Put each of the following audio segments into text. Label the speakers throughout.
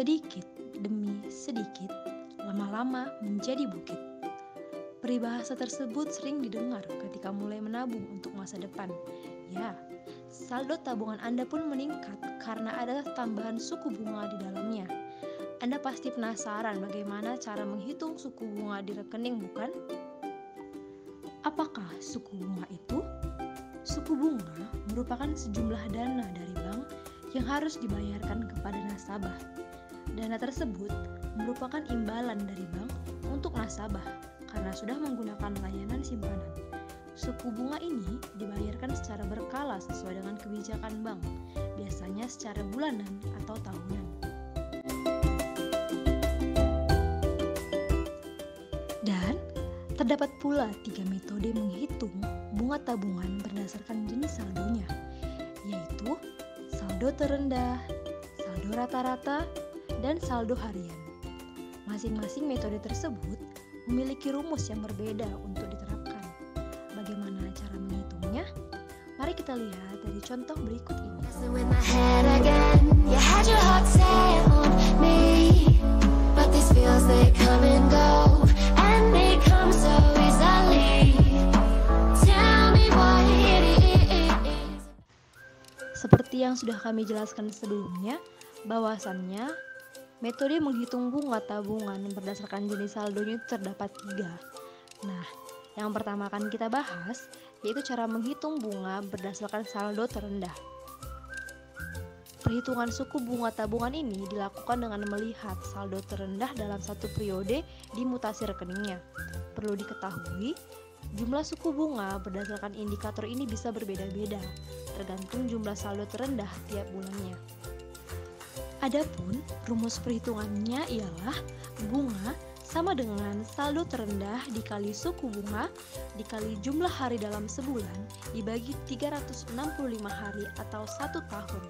Speaker 1: Sedikit demi sedikit, lama-lama menjadi bukit. Peribahasa tersebut sering didengar ketika mulai menabung untuk masa depan. Ya, saldo tabungan Anda pun meningkat karena ada tambahan suku bunga di dalamnya. Anda pasti penasaran bagaimana cara menghitung suku bunga di rekening, bukan? Apakah suku bunga itu? Suku bunga merupakan sejumlah dana dari bank yang harus dibayarkan kepada nasabah. Dana tersebut merupakan imbalan dari bank untuk nasabah karena sudah menggunakan layanan simpanan. Suku bunga ini dibayarkan secara berkala sesuai dengan kebijakan bank, biasanya secara bulanan atau tahunan. Dan terdapat pula 3 metode menghitung bunga tabungan berdasarkan jenis saldonya, yaitu saldo terendah, saldo rata-rata, dan saldo harian. Masing-masing metode tersebut memiliki rumus yang berbeda untuk diterapkan. Bagaimana cara menghitungnya? Mari kita lihat dari contoh berikut ini. Seperti yang sudah kami jelaskan sebelumnya, bahwasannya metode menghitung bunga tabungan berdasarkan jenis saldonya itu terdapat 3. Nah, yang pertama akan kita bahas yaitu cara menghitung bunga berdasarkan saldo terendah. Perhitungan suku bunga tabungan ini dilakukan dengan melihat saldo terendah dalam satu periode di mutasi rekeningnya. Perlu diketahui, jumlah suku bunga berdasarkan indikator ini bisa berbeda-beda, tergantung jumlah saldo terendah tiap bulannya. Adapun rumus perhitungannya ialah bunga sama dengan saldo terendah dikali suku bunga dikali jumlah hari dalam sebulan dibagi 365 hari atau 1 tahun.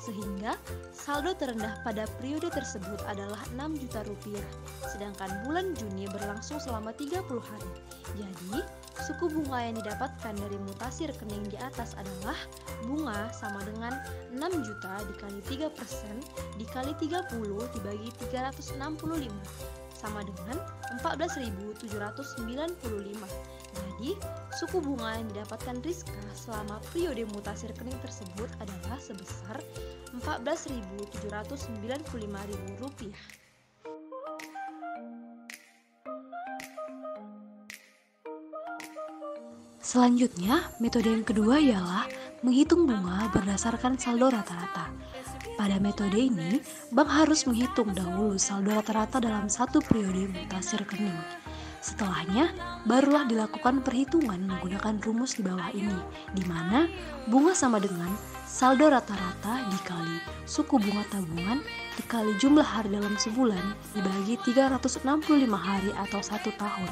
Speaker 1: Sehingga saldo terendah pada periode tersebut adalah 6 juta rupiah, sedangkan bulan Juni berlangsung selama 30 hari. Jadi, suku bunga yang didapatkan dari mutasi rekening di atas adalah bunga sama dengan 6 juta dikali 3% dikali 30 dibagi 365 sama dengan 14.795. Jadi, suku bunga yang didapatkan Rizka selama periode mutasi rekening tersebut adalah sebesar Rp14.795.000. Selanjutnya, metode yang kedua ialah menghitung bunga berdasarkan saldo rata-rata. Pada metode ini, bank harus menghitung dahulu saldo rata-rata dalam satu periode mutasi rekening. Setelahnya, barulah dilakukan perhitungan menggunakan rumus di bawah ini, di mana bunga sama dengan saldo rata-rata dikali suku bunga tabungan dikali jumlah hari dalam sebulan dibagi 365 hari atau 1 tahun.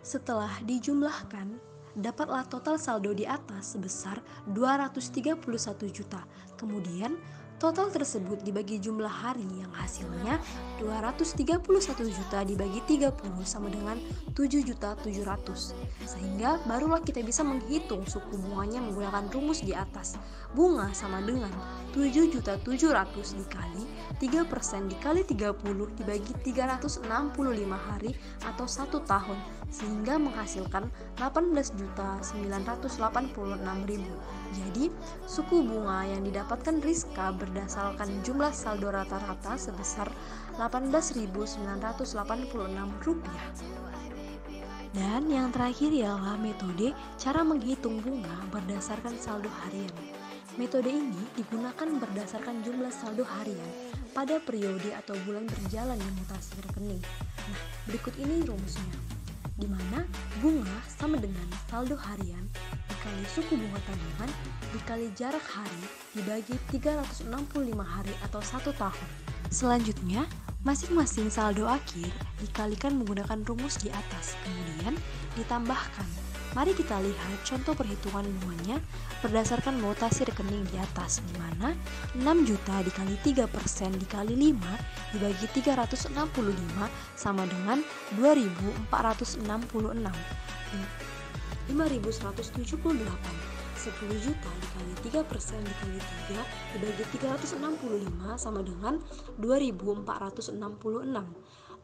Speaker 1: Setelah dijumlahkan, dapatlah total saldo di atas sebesar 231 juta. Kemudian, total tersebut dibagi jumlah hari yang hasilnya 231 juta dibagi 30 sama dengan 7.700.000. Sehingga barulah kita bisa menghitung suku bunganya menggunakan rumus di atas. Bunga sama dengan 7.700.000 dikali 3% dikali 30 dibagi 365 hari atau 1 tahun, sehingga menghasilkan 18.986.000. Jadi, suku bunga yang didapatkan Rizka berdasarkan jumlah saldo rata-rata sebesar Rp18.986. Dan yang terakhir ialah metode cara menghitung bunga berdasarkan saldo harian. Metode ini digunakan berdasarkan jumlah saldo harian pada periode atau bulan berjalan di mutasi rekening. Nah, berikut ini rumusnya, di mana bunga sama dengan saldo harian dikali suku bunga tabungan dikali jarak hari dibagi 365 hari atau 1 tahun. Selanjutnya, masing-masing saldo akhir dikalikan menggunakan rumus di atas, kemudian ditambahkan. Mari kita lihat contoh perhitungan bunganya berdasarkan mutasi rekening di atas, di mana 6 juta dikali 3% dikali 5 dibagi 365 sama dengan 2.466. 5.178.
Speaker 2: 10 juta dikali 3% dikali 3 dibagi 365 sama dengan 2466.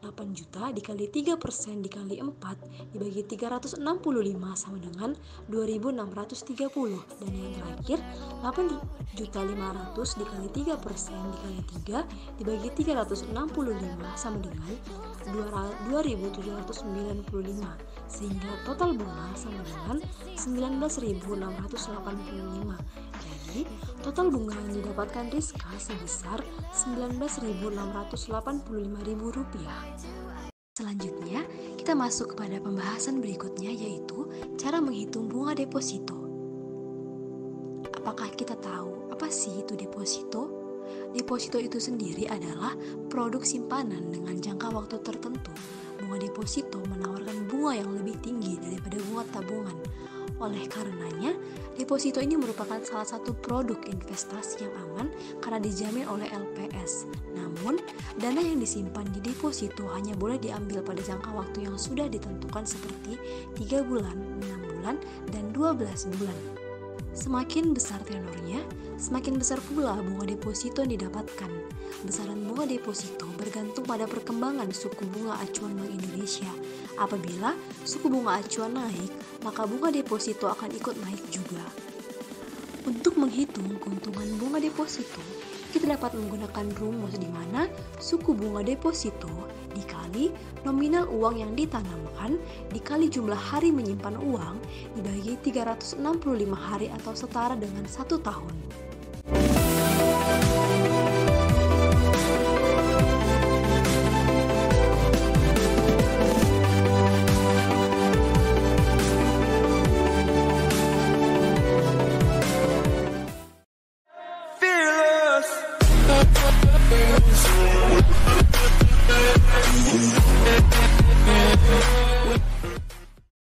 Speaker 2: 8 juta dikali 3% dikali 4 dibagi 365 sama dengan 2630. Dan yang terakhir 8.500 dikali 3% dikali 3 dibagi 365 sama dengan 2795, sehingga total bunga sama dengan 19.685. Jadi total bunga yang didapatkan Rizka sebesar Rp19.685.000. Selanjutnya, kita masuk kepada pembahasan berikutnya, yaitu cara menghitung bunga deposito. Apakah kita tahu apa sih itu deposito? Deposito itu sendiri adalah produk simpanan dengan jangka waktu tertentu. Bunga deposito menawarkan bunga yang lebih tinggi daripada bunga tabungan. Oleh karenanya, deposito ini merupakan salah satu produk investasi yang aman karena dijamin oleh LPS. Namun, dana yang disimpan di deposito hanya boleh diambil pada jangka waktu yang sudah ditentukan seperti 3 bulan, 6 bulan, dan 12 bulan. Semakin besar tenornya, semakin besar pula bunga deposito yang didapatkan. Besaran bunga deposito bergantung pada perkembangan suku bunga acuan Bank Indonesia. Apabila suku bunga acuan naik, maka bunga deposito akan ikut naik juga. Untuk menghitung keuntungan bunga deposito, kita dapat menggunakan rumus di mana suku bunga deposito dikali nominal uang yang ditanamkan dikali jumlah hari menyimpan uang dibagi 365 hari atau setara dengan 1 tahun.
Speaker 3: Fearless.